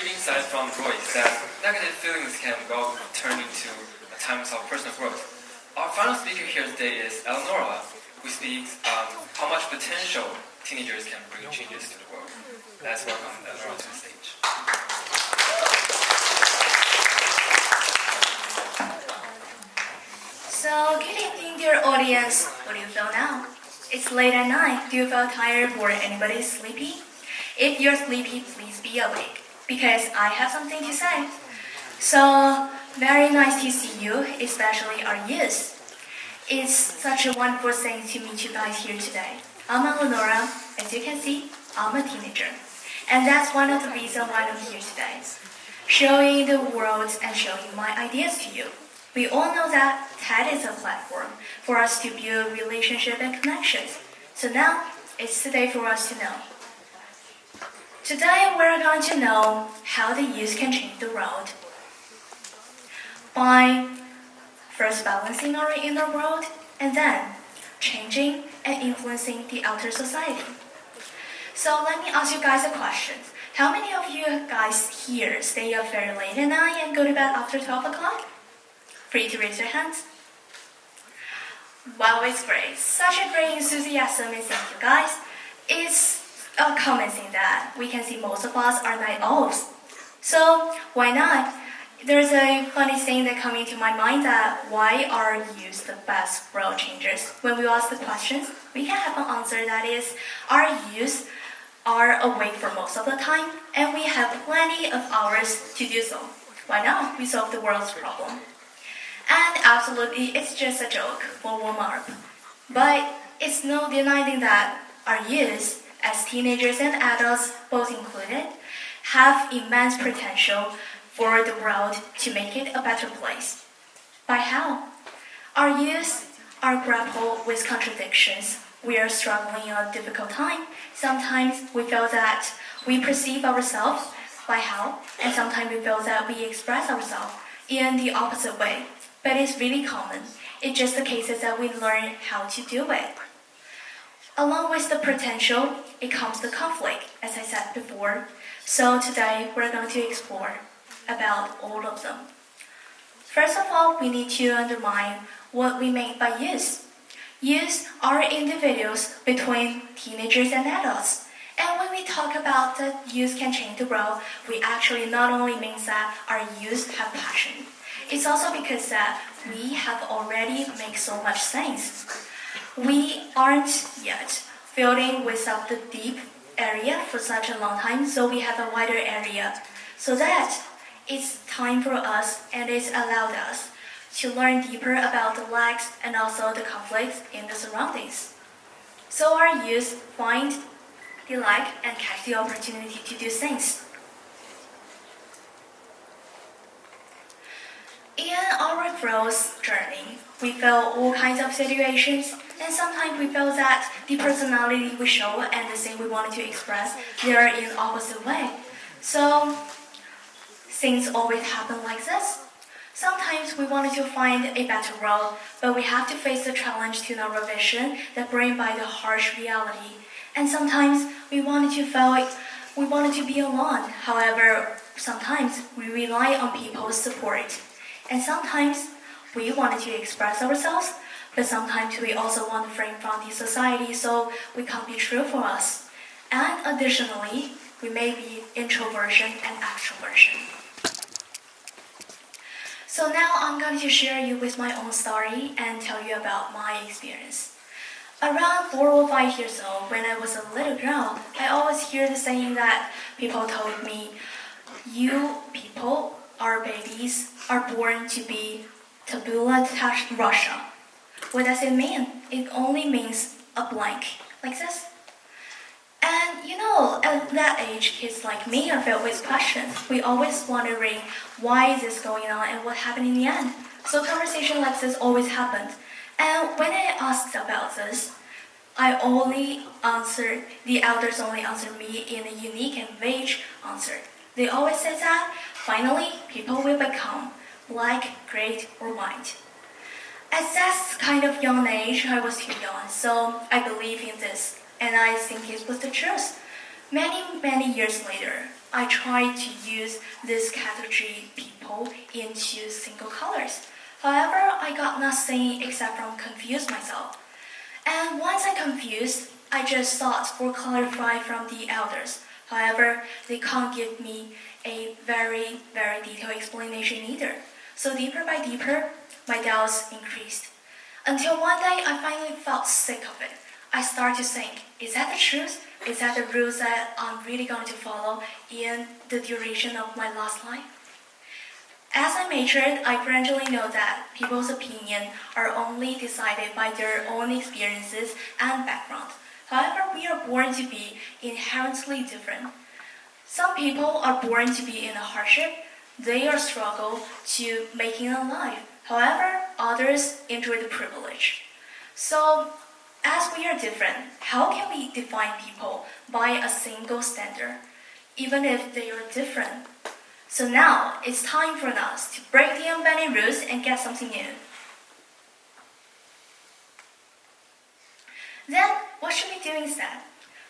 great insight from Royce that negative feelings can well turn into times of personal growth. Our final speaker here today is Eleonora, who speaks how much potential teenagers can bring changes to the world. Let's welcome Eleonora to the stage. So, good evening, dear audience. What do you feel now? It's late at night. Do you feel tired or anybody sleepy? If you're sleepy, please be awake, because I have something to say. So, very nice to see you, especially our youth. It's such a wonderful thing to meet you guys here today. I'm Eleonora. As you can see, I'm a teenager. And that's one of the reasons why I'm here today. Showing the world and showing my ideas to you. We all know that TED is a platform for us to build relationship and connections. So now, it's the day for us to know. Today, we're going to know how the youth can change the world. By first balancing our inner world, and then changing and influencing the outer society. So let me ask you guys a question. How many of you guys here stay up very late at night and go to bed after 12 o'clock? Free to raise your hands. Wow, it's great. Such a great enthusiasm, and thank you guys. It's a common thing that we can see most of us are night owls. So why not? There's a funny thing that comes into my mind that why are youth the best world changers? When we ask the questions, we can have an answer that is, our youth are awake for most of the time, and we have plenty of hours to do so. Why not? We solve the world's problem. And absolutely, it's just a joke for warm up. But it's no denying that our youth, as teenagers and adults, both included, have immense potential for the world to make it a better place. By how? Our youth are grappled with contradictions. We are struggling in a difficult time. Sometimes we feel that we perceive ourselves by how, and sometimes we feel that we express ourselves in the opposite way. But it's really common. It's just the cases that we learn how to do it. Along with the potential, it comes the conflict, as I said before. So today, we're going to explore about all of them. First of all, we need to undermine what we mean by youth. Youth are individuals between teenagers and adults. And when we talk about that youth can change the world, we actually not only means that our youth have passion. It's also because that we have already made so much sense. We aren't yet filling with the deep area for such a long time, so we have a wider area. So that it's time for us, and it's allowed us to learn deeper about the lacks and also the conflicts in the surroundings. So our youth find the lack and catch the opportunity to do things. In our growth journey, we feel all kinds of situations, and sometimes we feel that the personality we show and the thing we wanted to express, they are in opposite way. So things always happen like this. Sometimes we wanted to find a better world, but we have to face the challenge to our vision that bring by the harsh reality. And sometimes we wanted to be alone. However, sometimes we rely on people's support. And sometimes we wanted to express ourselves, but sometimes we also want to frame from the society, so we can't be true for us. And additionally, we may be introversion and extroversion. So now I'm going to share you with my own story and tell you about my experience. Around 4 or 5 years old, when I was a little girl, I always hear the saying that people told me, you people, our babies, are born to be tabula rasa. What does it mean? It only means a blank, like this. And you know, at that age, kids like me are filled with questions. We always wondering, why is this going on and what happened in the end? So conversation like this always happened. And when I asked about this, the elders only answered me in a unique and vague answer. They always said that, finally, people will become black, gray, or white. At that kind of young age, I was too young, so I believe in this, and I think it was the truth. Many years later, I tried to use this category people into single colors. However, I got nothing except from confuse myself. And once I confused, I just sought for clarify from the elders. However, they can't give me a very, very detailed explanation either. So deeper by deeper, my doubts increased. Until one day, I finally felt sick of it. I started to think, is that the truth? Is that the rules that I'm really going to follow in the duration of my last life? As I matured, I gradually know that people's opinions are only decided by their own experiences and background. However, we are born to be inherently different. Some people are born to be in a hardship. They are struggle to making a life. However, others enjoy the privilege. So, as we are different, how can we define people by a single standard, even if they are different? So now, it's time for us to break the unbending rules and get something new. Then, what should we do instead?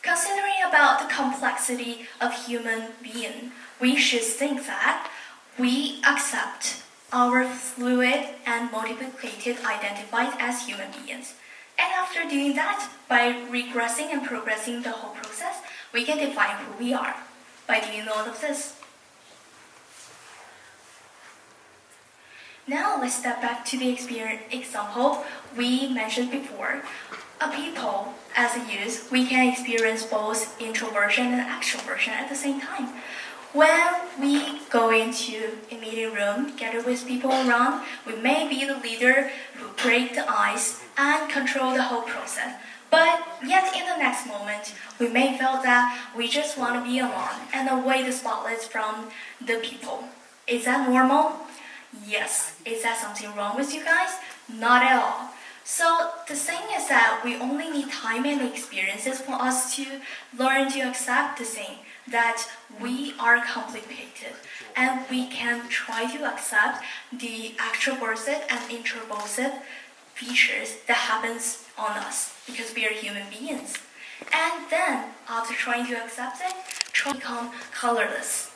Considering about the complexity of human being, we should think that we accept our fluid and multiplicated identified as human beings. And after doing that, by regressing and progressing the whole process, we can define who we are by doing all of this. Now let's step back to the example we mentioned before. A people, as a youth, we can experience both introversion and extroversion at the same time. When we go into a meeting room, gather with people around, we may be the leader who break the ice and control the whole process. But yet in the next moment, we may feel that we just want to be alone and away the spotlights from the people. Is that normal? Yes. Is that something wrong with you guys? Not at all. So the thing is that we only need time and experiences for us to learn to accept the thing that we are complicated, and we can try to accept the extroverted and introverted features that happens on us because we are human beings. And then after trying to accept it, try to become colorless.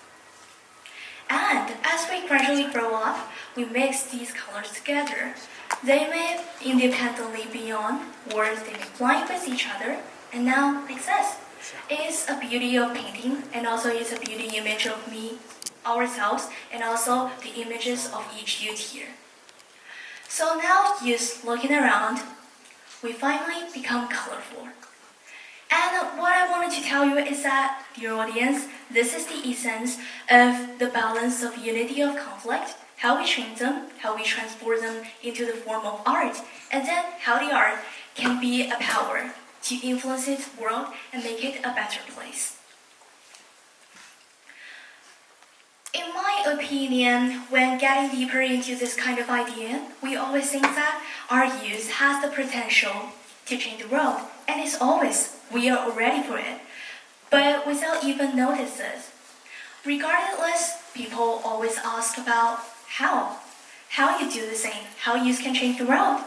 And as we gradually grow up, we mix these colors together. They may independently be on, or they may blend with each other, and now like this. It's a beauty of painting, and also it's a beauty image of me, ourselves, and also the images of each youth here. So now youth looking around, we finally become colorful. And what I wanted to tell you is that, dear audience, this is the essence of the balance of unity of conflict, how we change them, how we transform them into the form of art, and then how the art can be a power to influence its world and make it a better place. In my opinion, when getting deeper into this kind of idea, we always think that our youth has the potential to change the world, and it's always we are ready for it, but without even notice it. Regardless, people always ask about how you do the thing, how youth can change the world.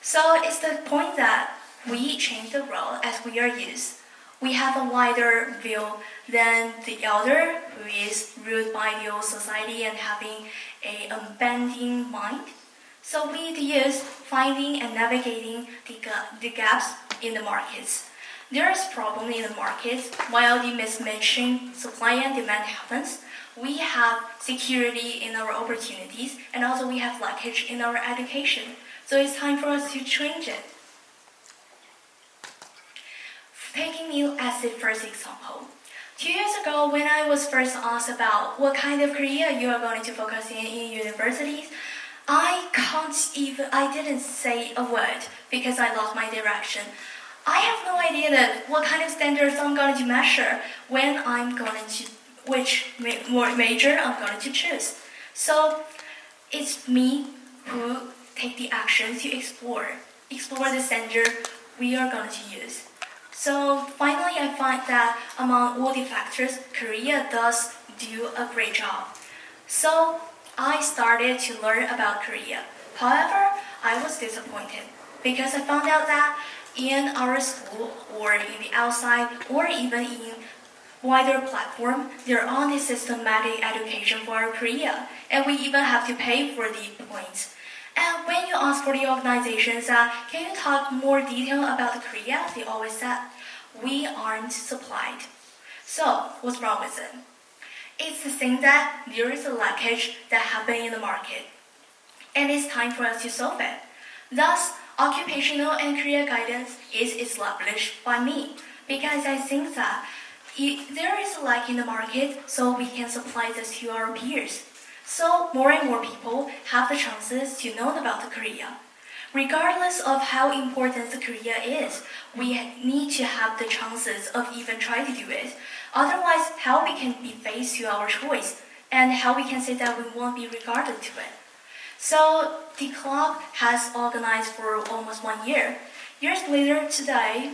So it's the point that we change the world as we are youth. We have a wider view than the elder who is ruled by the old society and having a unbending mind. So we, the youth, finding and navigating the gaps in the markets. There is problem in the markets while the mismatching supply and demand happens. We have security in our opportunities, and also we have lackage in our education. So it's time for us to change it. Taking me as the first example. 2 years ago, when I was first asked about what kind of career you are going to focus in universities, I didn't say a word because I lost my direction. I have no idea that what kind of standards I'm going to measure when I'm going to, which major I'm going to choose. So it's me who take the action to explore the standard we are going to use. So finally I find that among all the factors, Korea does do a great job. So I started to learn about Korea. However, I was disappointed because I found out that in our school or in the outside or even in wider platform, they're on the systematic education for our Korea, and we even have to pay for the points. And when you ask for the organizations that, can you talk more detail about the Korea, they always said, we aren't supplied. So, what's wrong with it? It's the thing that there is a leakage that happened in the market, and it's time for us to solve it. Thus, occupational and career guidance is established by me, because I think that there is a lack in the market, so we can supply this to our peers. So more and more people have the chances to know about the Korea. Regardless of how important the Korea is, we need to have the chances of even trying to do it. Otherwise, how we can be faced to our choice, and how we can say that we won't be regarded to it. So the club has organized for almost 1 year. Years later today,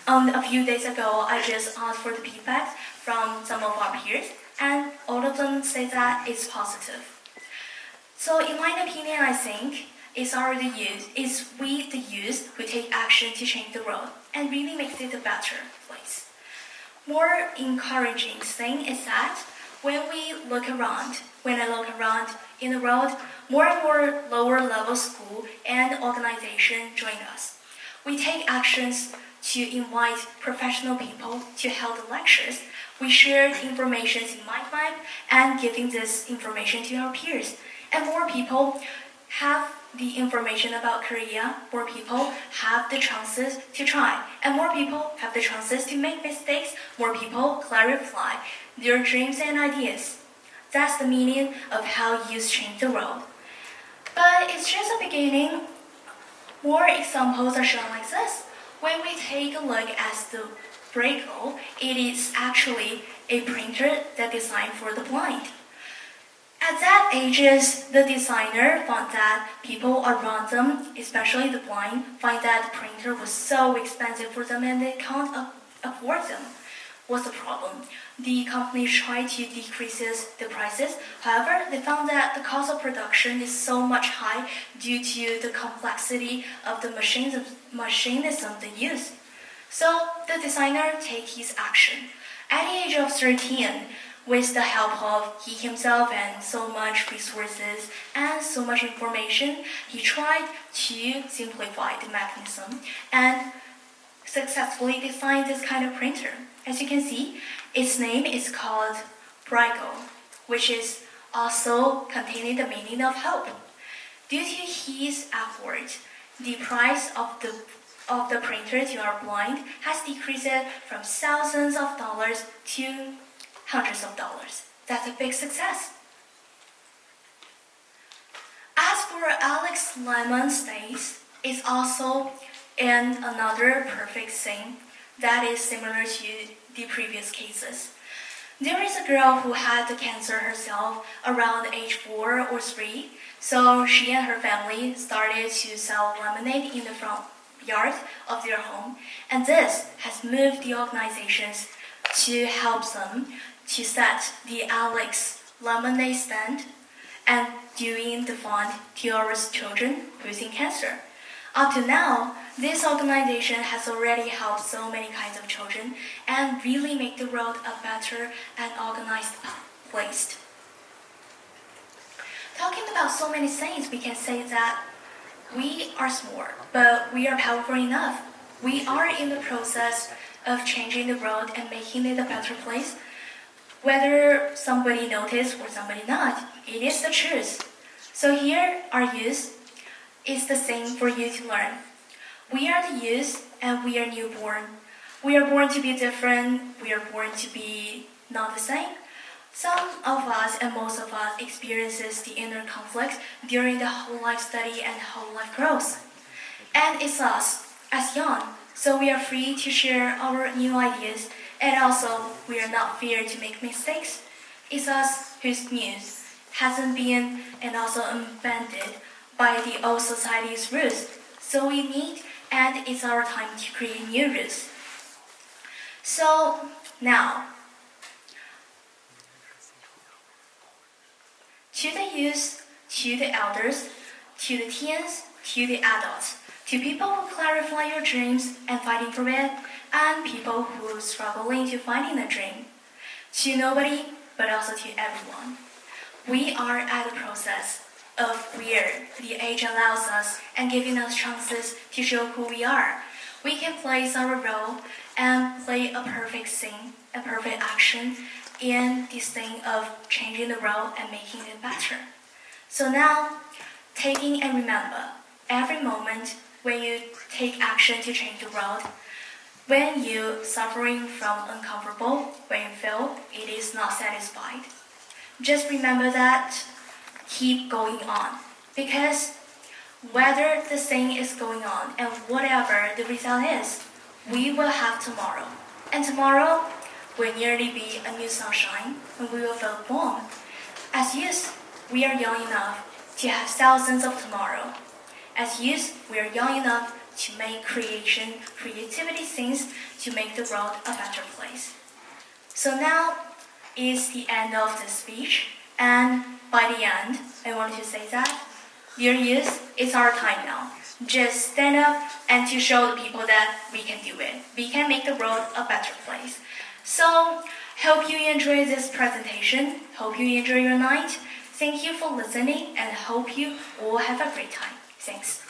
a few days ago, I just asked for the feedback from some of our peers, and all of them say that it's positive. So in my opinion, I think it's we the youth who take action to change the world and really make it a better place. More encouraging thing is that when I look around in the world, more and more lower level school and organization join us. We take actions to invite professional people to hold lectures. We share information in MindMap and giving this information to our peers. And more people have the information about Korea, more people have the chances to try, and more people have the chances to make mistakes, more people clarify their dreams and ideas. That's the meaning of how youth change the world. But it's just a beginning. More examples are shown like this. When we take a look at the Braille, it is actually a printer that designed for the blind. At that ages, the designer found that people around them, especially the blind, find that the printer was so expensive for them and they can't afford them. What's the problem? The company tried to decrease the prices. However, they found that the cost of production is so much high due to the complexity of the machinism they use. So the designer take his action. At the age of 13, with the help of he himself and so much resources and so much information, he tried to simplify the mechanism and successfully designed this kind of printer. As you can see, its name is called Brigo, which is also containing the meaning of hope. Due to his effort, the price of the printer to our blind has decreased from thousands of dollars to hundreds of dollars. That's a big success. As for Alex Lemon's days, it's also another perfect thing that is similar to the previous cases. There is a girl who had the cancer herself around age 4 or 3, so she and her family started to sell lemonade in the front yard of their home, and this has moved the organizations to help them to set the Alex lemonade stand and doing the fund to our children who's in cancer. Up to now, this organization has already helped so many kinds of children and really make the world a better and organized place. Talking about so many things, we can say that we are small, but we are powerful enough. We are in the process of changing the world and making it a better place. Whether somebody noticed or somebody not, it is the truth. So here, our youth is the thing for you to learn. We are the youth and we are newborn. We are born to be different. We are born to be not the same. Some of us and most of us experiences the inner conflicts during the whole life study and whole life growth. And it's us, as young, so we are free to share our new ideas, and also we are not feared to make mistakes. It's us whose news hasn't been and also unbended by the old society's rules. So we need, and it's our time to create new rules. So now, to the youth, to the elders, to the teens, to the adults, to people who clarify your dreams and fighting for it, and people who are struggling to finding a dream. to nobody, but also to everyone. We are at the process of where the age allows us and giving us chances to show who we are. We can play our role and play a perfect scene, a perfect action in this thing of changing the world and making it better. So now, taking and remember, every moment when you take action to change the world, when you're suffering from uncomfortable, when you feel it is not satisfied, just remember that, keep going on. Because whether the thing is going on and whatever the result is, we will have tomorrow. And tomorrow will nearly be a new sunshine when we will feel warm. As youth, we are young enough to have thousands of tomorrow. As youth, we are young enough to make creativity things to make the world a better place. So now is the end of the speech, and by the end, I want to say that, dear youth, it's our time now. Just stand up and to show the people that we can do it. We can make the world a better place. So, hope you enjoy this presentation. Hope you enjoy your night. Thank you for listening and hope you all have a great time. Thanks.